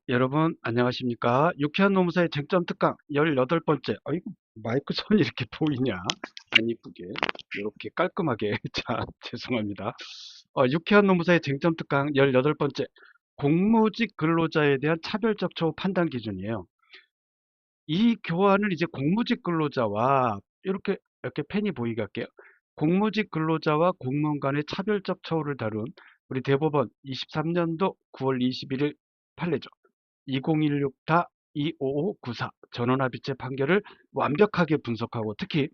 여러분 안녕하십니까? 유쾌한 노무사의 쟁점 특강 18번째. 아이고, 마이크 손이 이렇게 보이냐? 안 이쁘게 이렇게 깔끔하게. 자, 죄송합니다. 유쾌한 노무사의 쟁점 특강 18번째. 공무직 근로자에 대한 차별적 처우 판단 기준이에요. 이 교환을 이제 공무직 근로자와 이렇게 펜이 보이게 할게요. 공무직 근로자와 공무원 간의 차별적 처우를 다룬 우리 대법원 23년도 9월 21일 판례죠. 2016-25594 전원합의체 판결을 완벽하게 분석하고, 특히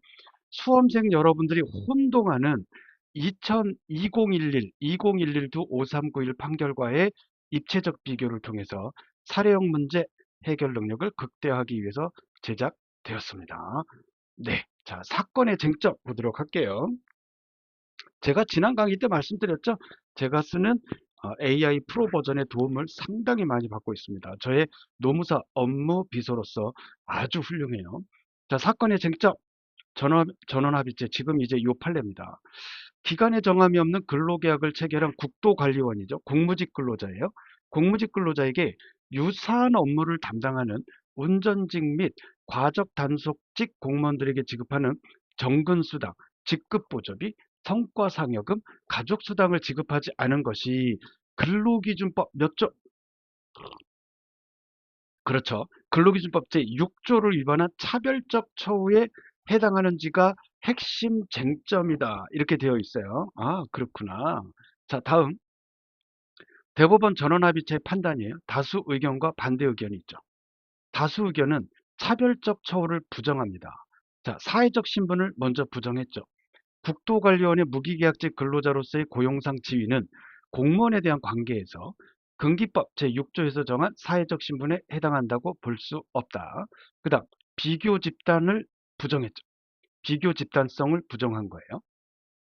수험생 여러분들이 혼동하는 2011-2011도-5391 판결과의 입체적 비교를 통해서 사례형 문제 해결 능력을 극대화하기 위해서 제작되었습니다. 네, 자, 사건의 쟁점 보도록 할게요. 제가 지난 강의 때 말씀드렸죠. 제가 쓰는 AI 프로 버전의 도움을 상당히 많이 받고 있습니다. 저의 노무사 업무 비서로서 아주 훌륭해요. 자, 사건의 쟁점, 전원합의체, 지금 이제 요 판례입니다. 기간의 정함이 없는 근로계약을 체결한 국도관리원이죠. 공무직 근로자예요. 공무직 근로자에게 유사한 업무를 담당하는 운전직 및 과적 단속직 공무원들에게 지급하는 정근수당, 직급보조비, 성과상여금, 가족수당을 지급하지 않은 것이 근로기준법 몇 조? 그렇죠. 근로기준법 제6조를 위반한 차별적 처우에 해당하는지가 핵심 쟁점이다. 이렇게 되어 있어요. 아, 그렇구나. 자, 다음. 대법원 전원합의체 판단이에요. 다수 의견과 반대 의견이 있죠. 다수 의견은 차별적 처우를 부정합니다. 자, 사회적 신분을 먼저 부정했죠. 국토관리원의 무기계약직 근로자로서의 고용상 지위는 공무원에 대한 관계에서 근기법 제6조에서 정한 사회적 신분에 해당한다고 볼 수 없다. 그 다음, 비교 집단을 부정했죠. 비교 집단성을 부정한 거예요.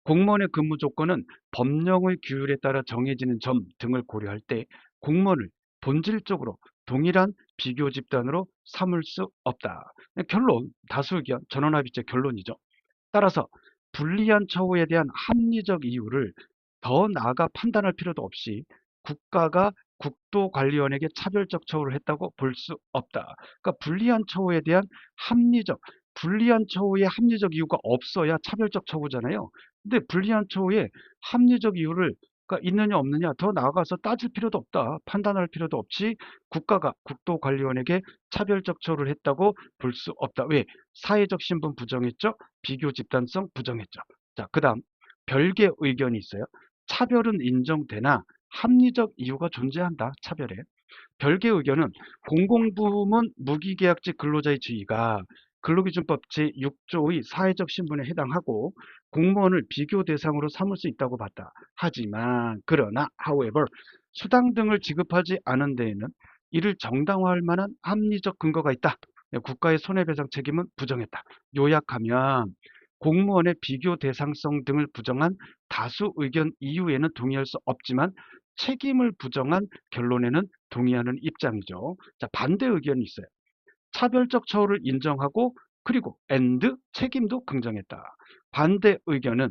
공무원의 근무 조건은 법령의 규율에 따라 정해지는 점 등을 고려할 때 공무원을 본질적으로 동일한 비교 집단으로 삼을 수 없다. 결론, 다수 의견, 전원합의체 결론이죠. 따라서 불리한 처우에 대한 합리적 이유를 더 나아가 판단할 필요도 없이 국가가 국토관리원에게 차별적 처우를 했다고 볼 수 없다. 그러니까 불리한 처우에 합리적 이유가 없어야 차별적 처우잖아요. 근데 불리한 처우에 합리적 이유를 있느냐 없느냐 더 나아가서 따질 필요도 없다. 판단할 필요도 없이 국가가 국토관리원에게 차별적 처우를 했다고 볼 수 없다. 왜? 사회적 신분 부정했죠. 비교 집단성 부정했죠. 자, 그 다음 별개 의견이 있어요. 차별은 인정되나 합리적 이유가 존재한다. 차별에. 별개 의견은 공공부문 무기계약직 근로자의 지위가 근로기준법 제6조의 사회적 신분에 해당하고 공무원을 비교 대상으로 삼을 수 있다고 봤다. 하지만 그러나 however 수당 등을 지급하지 않은 데에는 이를 정당화할 만한 합리적 근거가 있다. 국가의 손해배상 책임은 부정했다. 요약하면 공무원의 비교 대상성 등을 부정한 다수 의견 이유에는 동의할 수 없지만 책임을 부정한 결론에는 동의하는 입장이죠. 자, 반대 의견이 있어요. 차별적 처우를 인정하고 그리고 책임도 긍정했다. 반대 의견은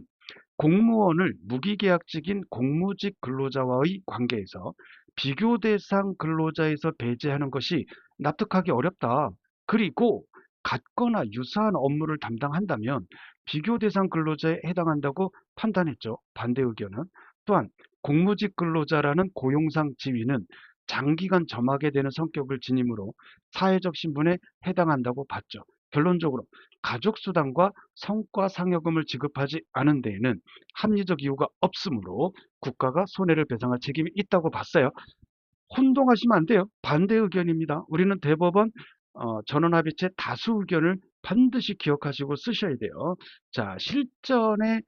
공무원을 무기계약직인 공무직 근로자와의 관계에서 비교 대상 근로자에서 배제하는 것이 납득하기 어렵다. 그리고 같거나 유사한 업무를 담당한다면 비교 대상 근로자에 해당한다고 판단했죠. 반대 의견은. 또한 공무직 근로자라는 고용상 지위는 장기간 점하게 되는 성격을 지니므로 사회적 신분에 해당한다고 봤죠. 결론적으로 가족수당과 성과상여금을 지급하지 않은 데에는 합리적 이유가 없으므로 국가가 손해를 배상할 책임이 있다고 봤어요. 혼동하시면 안 돼요. 반대 의견입니다. 우리는 대법원 전원합의체 다수 의견을 반드시 기억하시고 쓰셔야 돼요. 자, 실전에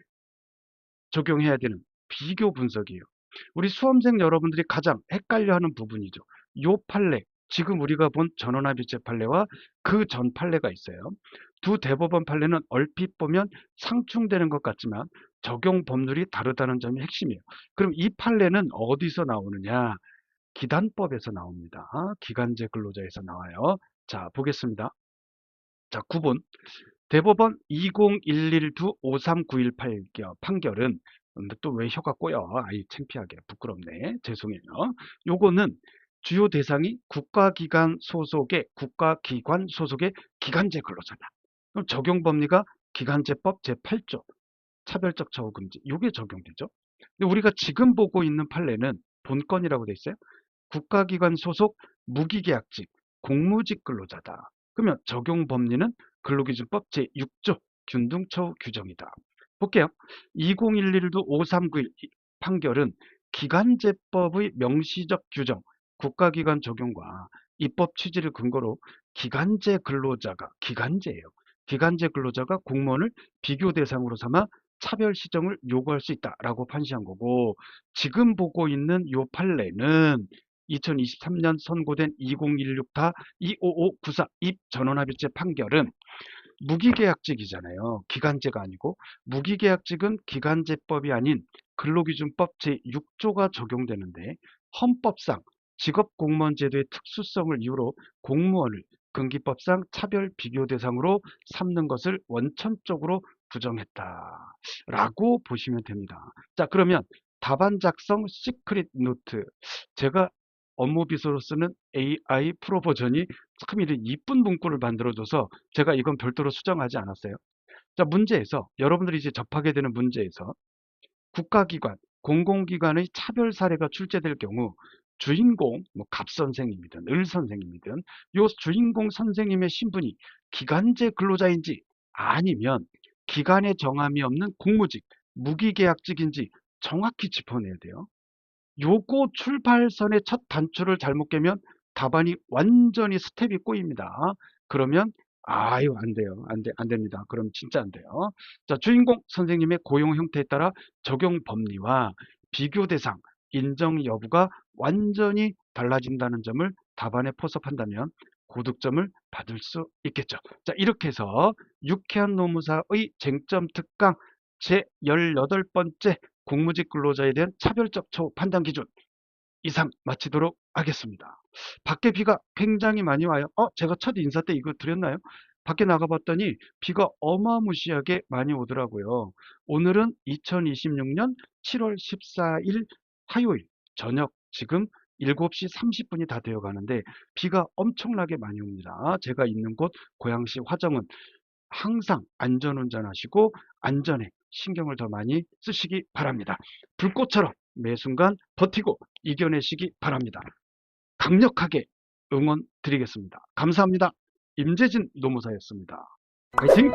적용해야 되는 비교 분석이에요. 우리 수험생 여러분들이 가장 헷갈려하는 부분이죠. 요 판례, 지금 우리가 본 전원합의체 판례와 그 전 판례가 있어요. 두 대법원 판례는 얼핏 보면 상충되는 것 같지만 적용 법률이 다르다는 점이 핵심이에요. 그럼 이 판례는 어디서 나오느냐? 기단법에서 나옵니다. 기간제 근로자에서 나와요. 자, 보겠습니다. 자, 9번. 대법원 2011-5391 판결은 또 왜 혀가 꼬여? 아이 창피하게 부끄럽네. 죄송해요. 요거는 주요 대상이 국가기관 소속의 기간제 근로자다. 그럼 적용 범위가 기간제법 제8조 차별적 처우 금지, 이게 적용되죠. 근데 우리가 지금 보고 있는 판례는 본건이라고 돼 있어요. 국가기관 소속 무기계약직 공무직 근로자다. 그러면 적용 법리는 근로기준법 제6조 균등처우 규정이다. 볼게요. 2011도 5391 판결은 기간제법의 명시적 규정, 국가기관 적용과 입법 취지를 근거로 기간제 근로자가 공무원을 비교 대상으로 삼아 차별 시정을 요구할 수 있다라고 판시한 거고, 지금 보고 있는 요 판례는 2023년 선고된 2016-25594 입전원합의체 판결은 무기계약직이잖아요. 기간제가 아니고. 무기계약직은 기간제법이 아닌 근로기준법 제6조가 적용되는데, 헌법상 직업공무원제도의 특수성을 이유로 공무원을 근기법상 차별 비교 대상으로 삼는 것을 원천적으로 부정했다라고 보시면 됩니다. 자, 그러면 답안 작성 시크릿 노트. 제가 업무 비서로 쓰는 AI 프로 버전이 참 이런 이쁜 문구를 만들어줘서 제가 이건 별도로 수정하지 않았어요. 자, 문제에서 여러분들이 이제 접하게 되는 문제에서 국가기관, 공공기관의 차별 사례가 출제될 경우 주인공, 뭐 갑선생님이든 을선생님이든 요 주인공 선생님의 신분이 기간제 근로자인지 아니면 기간에 정함이 없는 공무직, 무기계약직인지 정확히 짚어내야 돼요. 요거 출발선의 첫 단추를 잘못 깨면 답안이 완전히 스텝이 꼬입니다. 그러면 아유 안 돼요. 안 됩니다. 그럼 진짜 안 돼요. 자, 주인공 선생님의 고용 형태에 따라 적용 법리와 비교 대상, 인정 여부가 완전히 달라진다는 점을 답안에 포섭한다면 고득점을 받을 수 있겠죠. 자, 이렇게 해서 유쾌한 노무사의 쟁점 특강 제18번째 공무직 근로자에 대한 차별적 처우 판단 기준 이상 마치도록 하겠습니다. 밖에 비가 굉장히 많이 와요. 제가 첫 인사 때 이거 드렸나요? 밖에 나가봤더니 비가 어마무시하게 많이 오더라고요. 오늘은 2026년 7월 14일 화요일 저녁 지금 7시 30분이 다 되어 가는데 비가 엄청나게 많이 옵니다. 제가 있는 곳 고양시 화정은 항상 안전운전하시고 안전에 신경을 더 많이 쓰시기 바랍니다. 불꽃처럼 매 순간 버티고 이겨내시기 바랍니다. 강력하게 응원 드리겠습니다. 감사합니다. 임재진 노무사였습니다. 화이팅!